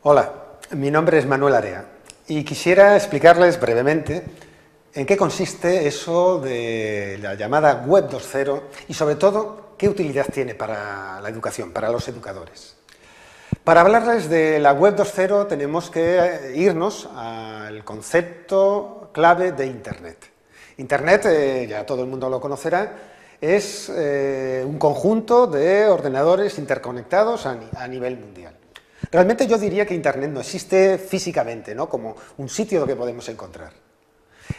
Hola, mi nombre es Manuel Area y quisiera explicarles brevemente en qué consiste eso de la llamada Web 2.0 y sobre todo qué utilidad tiene para la educación, para los educadores. Para hablarles de la Web 2.0 tenemos que irnos al concepto clave de Internet. Internet, ya todo el mundo lo conocerá, es un conjunto de ordenadores interconectados a nivel mundial. Realmente yo diría que Internet no existe físicamente, ¿no?, como un sitio que podemos encontrar.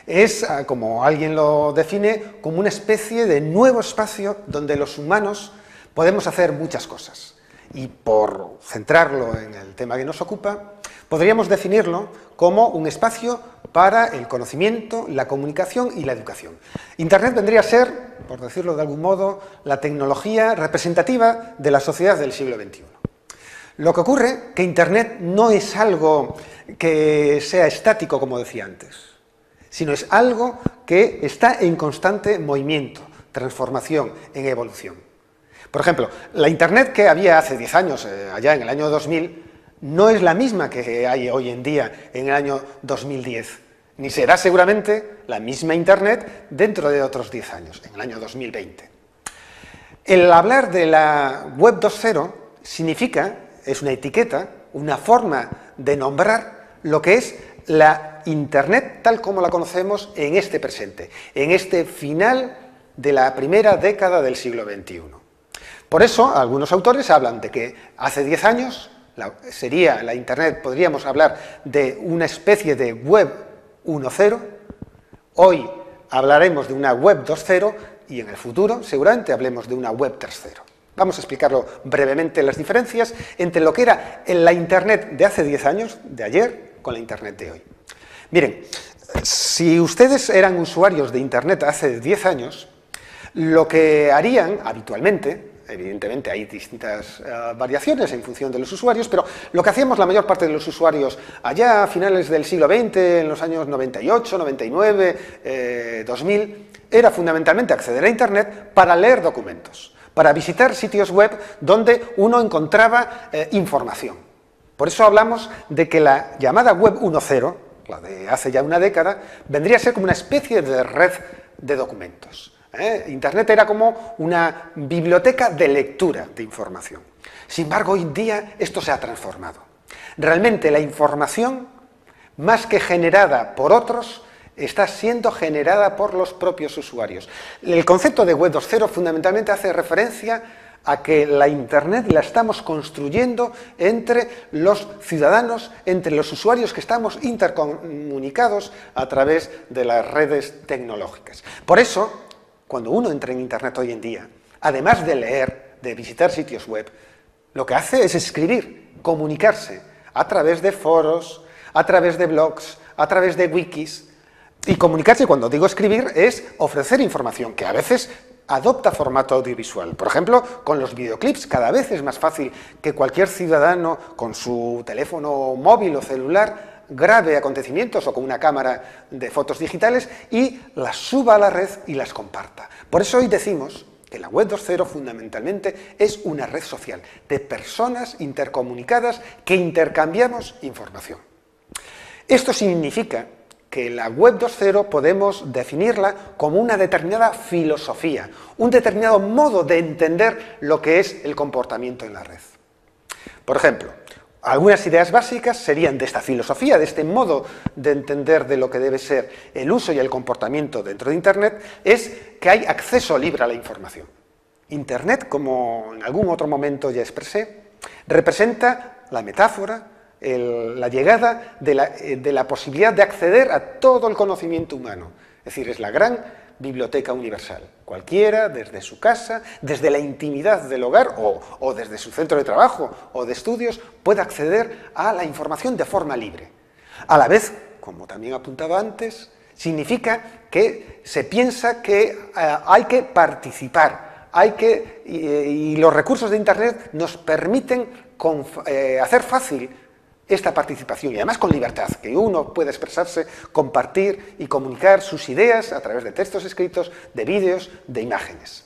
Es, como alguien lo define, como una especie de nuevo espacio donde los humanos podemos hacer muchas cosas. Y por centrarlo en el tema que nos ocupa, podríamos definirlo como un espacio para el conocimiento, la comunicación y la educación. Internet vendría a ser, por decirlo de algún modo, la tecnología representativa de la sociedad del siglo XXI. Lo que ocurre es que Internet no es algo que sea estático, como decía antes, sino es algo que está en constante movimiento, transformación, en evolución. Por ejemplo, la Internet que había hace 10 años, allá en el año 2000, no es la misma que hay hoy en día, en el año 2010, ni será seguramente la misma Internet dentro de otros 10 años, en el año 2020. El hablar de la Web 2.0 significa, es una etiqueta, una forma de nombrar lo que es la Internet tal como la conocemos en este presente, en este final de la primera década del siglo XXI. Por eso, algunos autores hablan de que hace 10 años sería la Internet, podríamos hablar de una especie de Web 1.0, hoy hablaremos de una Web 2.0 y en el futuro seguramente hablemos de una Web 3.0. Vamos a explicarlo brevemente las diferencias entre lo que era la Internet de hace 10 años, de ayer, con la Internet de hoy. Miren, si ustedes eran usuarios de Internet hace 10 años, lo que harían habitualmente, evidentemente hay distintas variaciones en función de los usuarios, pero lo que hacíamos la mayor parte de los usuarios allá a finales del siglo XX, en los años 98, 99, 2000, era fundamentalmente acceder a Internet para leer documentos, para visitar sitios web donde uno encontraba información. Por eso hablamos de que la llamada Web 1.0, la de hace ya una década, vendría a ser como una especie de red de documentos. Internet era como una biblioteca de lectura de información. Sin embargo, hoy en día esto se ha transformado. Realmente la información, más que generada por otros, está siendo generada por los propios usuarios. El concepto de Web 2.0 fundamentalmente hace referencia a que la Internet la estamos construyendo entre los ciudadanos, entre los usuarios que estamos intercomunicados a través de las redes tecnológicas. Por eso, cuando uno entra en Internet hoy en día, además de leer, de visitar sitios web, lo que hace es escribir, comunicarse a través de foros, a través de blogs, a través de wikis. Y comunicarse, cuando digo escribir, es ofrecer información que a veces adopta formato audiovisual. Por ejemplo, con los videoclips cada vez es más fácil que cualquier ciudadano con su teléfono móvil o celular grabe acontecimientos o con una cámara de fotos digitales y las suba a la red y las comparta. Por eso hoy decimos que la Web 2.0 fundamentalmente es una red social de personas intercomunicadas que intercambiamos información. Esto significa que la Web 2.0 podemos definirla como una determinada filosofía, un determinado modo de entender lo que es el comportamiento en la red. Por ejemplo, algunas ideas básicas serían de esta filosofía, de este modo de entender de lo que debe ser el uso y el comportamiento dentro de Internet, es que hay acceso libre a la información. Internet, como en algún otro momento ya expresé, representa la metáfora, la llegada de la posibilidad de acceder a todo el conocimiento humano. Es decir, es la gran biblioteca universal. Cualquiera, desde su casa, desde la intimidad del hogar o desde su centro de trabajo o de estudios, puede acceder a la información de forma libre. A la vez, como también apuntaba antes, significa que se piensa que hay que participar, y los recursos de Internet nos permiten hacer fácil esta participación y además con libertad, que uno puede expresarse, compartir y comunicar sus ideas a través de textos escritos, de vídeos, de imágenes.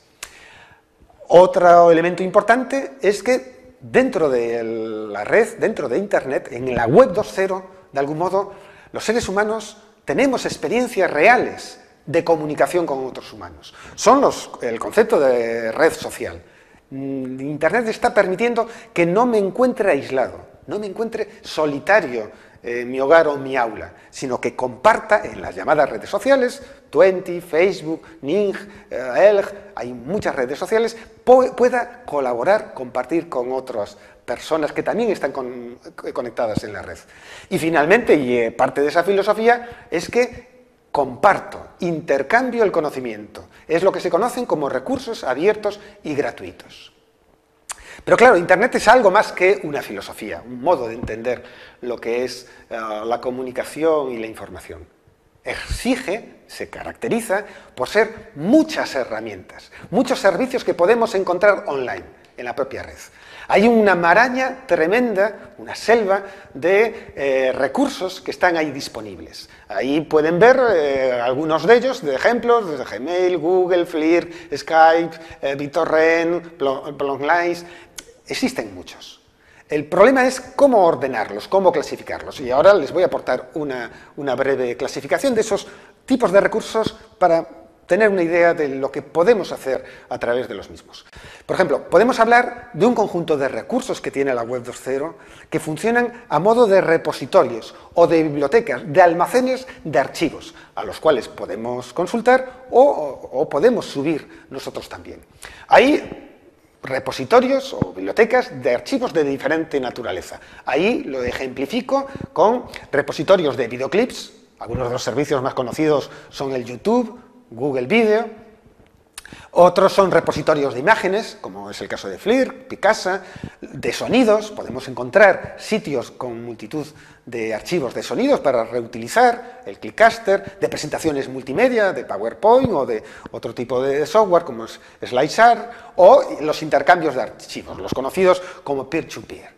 Otro elemento importante es que dentro de la red, dentro de Internet, en la web 2.0, de algún modo, los seres humanos tenemos experiencias reales de comunicación con otros humanos. Son el concepto de red social. Internet está permitiendo que no me encuentre aislado, no me encuentre solitario en mi hogar o en mi aula, sino que comparta en las llamadas redes sociales, Twenty, Facebook, Ning, Elg, hay muchas redes sociales, pueda colaborar, compartir con otras personas que también están conectadas en la red. Y finalmente, y parte de esa filosofía, es que comparto, intercambio el conocimiento. Es lo que se conocen como recursos abiertos y gratuitos. Pero claro, Internet es algo más que una filosofía, un modo de entender lo que es la comunicación y la información. Exige, se caracteriza por ser muchas herramientas, muchos servicios que podemos encontrar online, en la propia red. Hay una maraña tremenda, una selva de recursos que están ahí disponibles. Ahí pueden ver algunos de ellos, de ejemplos, desde Gmail, Google, Flickr, Skype, BitTorrent, Plotlines. Existen muchos. El problema es cómo ordenarlos, cómo clasificarlos. Y ahora les voy a aportar una breve clasificación de esos tipos de recursos para tener una idea de lo que podemos hacer a través de los mismos. Por ejemplo, podemos hablar de un conjunto de recursos que tiene la web 2.0 que funcionan a modo de repositorios o de bibliotecas, de almacenes de archivos, a los cuales podemos consultar o podemos subir nosotros también. Hay repositorios o bibliotecas de archivos de diferente naturaleza. Ahí lo ejemplifico con repositorios de videoclips. Algunos de los servicios más conocidos son el YouTube, Google Video. Otros son repositorios de imágenes, como es el caso de Flickr, Picasa, de sonidos. Podemos encontrar sitios con multitud de archivos de sonidos para reutilizar, el Clickcaster, de presentaciones multimedia, de PowerPoint o de otro tipo de software como es SlideShare, o los intercambios de archivos, los conocidos como peer-to-peer.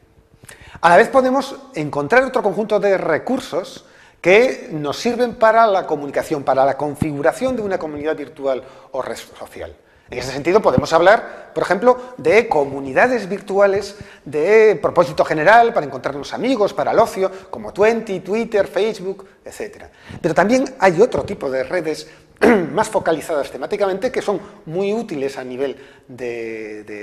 A la vez podemos encontrar otro conjunto de recursos que nos sirven para la comunicación, para la configuración de una comunidad virtual o red social. En ese sentido podemos hablar, por ejemplo, de comunidades virtuales de propósito general para encontrarnos amigos, para el ocio, como Twenty, Twitter, Facebook, etc. Pero también hay otro tipo de redes más focalizadas temáticamente que son muy útiles a nivel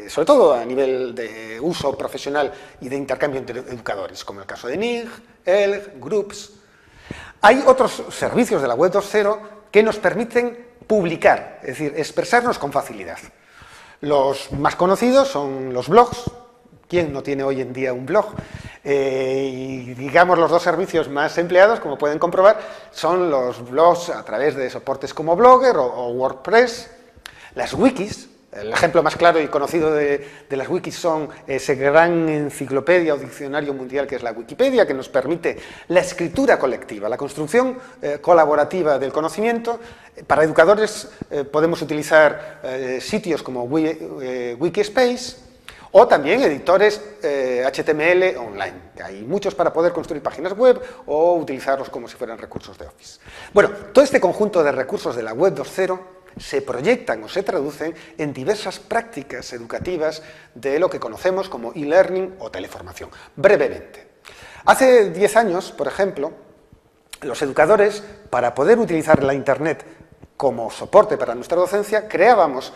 sobre todo a nivel de uso profesional y de intercambio entre educadores, como el caso de Ning, Elg, Groups. Hay otros servicios de la web 2.0 que nos permiten publicar, es decir, expresarnos con facilidad. Los más conocidos son los blogs. ¿Quién no tiene hoy en día un blog? Y digamos los dos servicios más empleados, como pueden comprobar, son los blogs a través de soportes como Blogger o WordPress, las wikis. El ejemplo más claro y conocido de las wikis son ese gran enciclopedia o diccionario mundial que es la Wikipedia, que nos permite la escritura colectiva, la construcción colaborativa del conocimiento. Para educadores podemos utilizar sitios como Wikispace o también editores HTML online. Hay muchos para poder construir páginas web o utilizarlos como si fueran recursos de Office. Bueno, todo este conjunto de recursos de la web 2.0 se proyectan o se traducen en diversas prácticas educativas de lo que conocemos como e-learning o teleformación. Brevemente. Hace 10 años, por ejemplo, los educadores, para poder utilizar la Internet como soporte para nuestra docencia, creábamos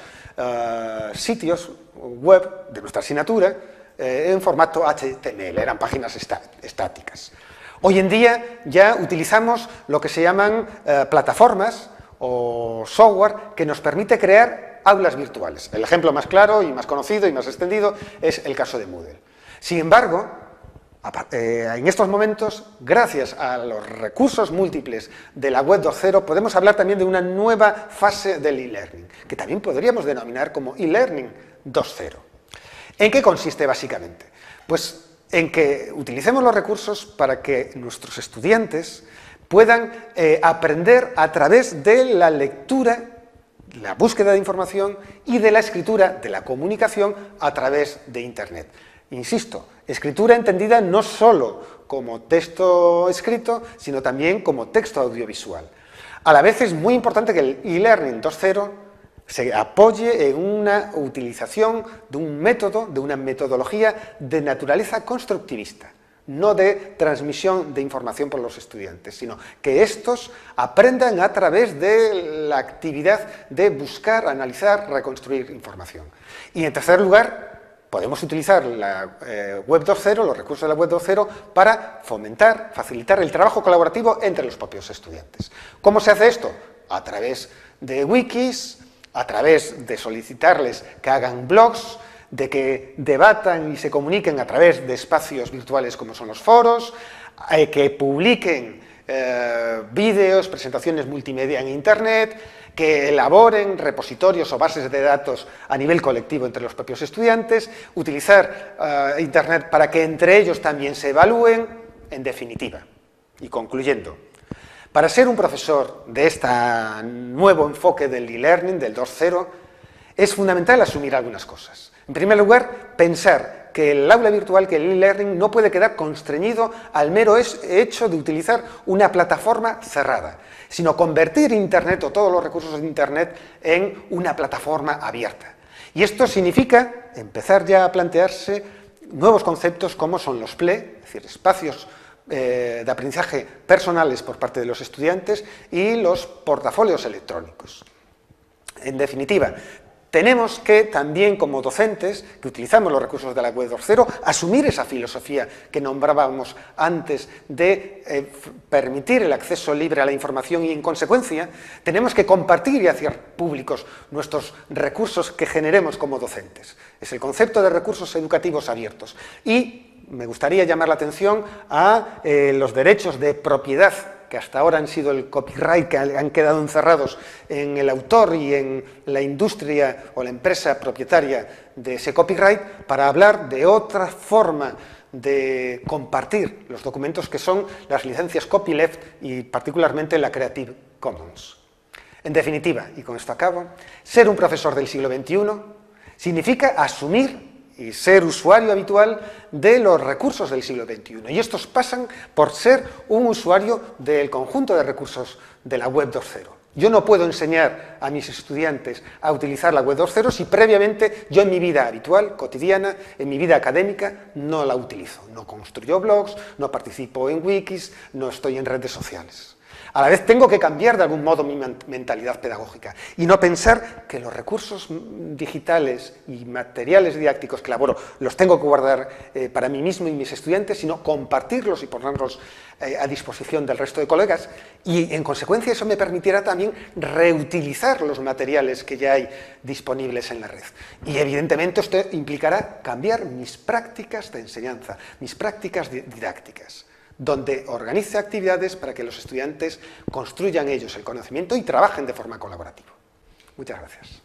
sitios web de nuestra asignatura en formato HTML, eran páginas estáticas. Hoy en día ya utilizamos lo que se llaman plataformas o software que nos permite crear aulas virtuales. El ejemplo más claro y más conocido y más extendido es el caso de Moodle. Sin embargo, en estos momentos, gracias a los recursos múltiples de la web 2.0, podemos hablar también de una nueva fase del e-learning, que también podríamos denominar como e-learning 2.0. ¿En qué consiste básicamente? Pues en que utilicemos los recursos para que nuestros estudiantes puedan aprender a través de la lectura, la búsqueda de información y de la escritura, de la comunicación a través de Internet. Insisto, escritura entendida no solo como texto escrito, sino también como texto audiovisual. A la vez es muy importante que el e-learning 2.0 se apoye en una utilización de un método, de una metodología de naturaleza constructivista, no de transmisión de información por los estudiantes, sino que estos aprendan a través de la actividad de buscar, analizar, reconstruir información. Y en tercer lugar, podemos utilizar la Web 2.0, los recursos de la Web 2.0, para fomentar, facilitar el trabajo colaborativo entre los propios estudiantes. ¿Cómo se hace esto? A través de wikis, a través de solicitarles que hagan blogs, de que debatan y se comuniquen a través de espacios virtuales como son los foros, que publiquen vídeos, presentaciones multimedia en Internet, que elaboren repositorios o bases de datos a nivel colectivo entre los propios estudiantes, utilizar Internet para que entre ellos también se evalúen, en definitiva. Y concluyendo, para ser un profesor de este nuevo enfoque del e-learning, del 2.0, es fundamental asumir algunas cosas. En primer lugar, pensar que el aula virtual, que el e-learning, no puede quedar constreñido al mero hecho de utilizar una plataforma cerrada, sino convertir Internet o todos los recursos de Internet en una plataforma abierta. Y esto significa empezar ya a plantearse nuevos conceptos como son los PLE, es decir, espacios de aprendizaje personales por parte de los estudiantes, y los portafolios electrónicos. En definitiva, tenemos que también, como docentes, que utilizamos los recursos de la Web 2.0, asumir esa filosofía que nombrábamos antes de permitir el acceso libre a la información y, en consecuencia, tenemos que compartir y hacer públicos nuestros recursos que generemos como docentes. Es el concepto de recursos educativos abiertos. Y me gustaría llamar la atención a los derechos de propiedad, que hasta ahora han sido el copyright, que han quedado encerrados en el autor y en la industria o la empresa propietaria de ese copyright, para hablar de otra forma de compartir los documentos, que son las licencias copyleft y particularmente la Creative Commons. En definitiva, y con esto acabo, ser un profesor del siglo XXI significa asumir y ser usuario habitual de los recursos del siglo XXI. Y estos pasan por ser un usuario del conjunto de recursos de la Web 2.0. Yo no puedo enseñar a mis estudiantes a utilizar la Web 2.0 si previamente yo en mi vida habitual, cotidiana, en mi vida académica, no la utilizo. No construyo blogs, no participo en wikis, no estoy en redes sociales. A la vez tengo que cambiar de algún modo mi mentalidad pedagógica y no pensar que los recursos digitales y materiales didácticos que elaboro los tengo que guardar para mí mismo y mis estudiantes, sino compartirlos y ponerlos a disposición del resto de colegas, y en consecuencia eso me permitirá también reutilizar los materiales que ya hay disponibles en la red. Y evidentemente esto implicará cambiar mis prácticas de enseñanza, mis prácticas didácticas, donde organice actividades para que los estudiantes construyan ellos el conocimiento y trabajen de forma colaborativa. Muchas gracias.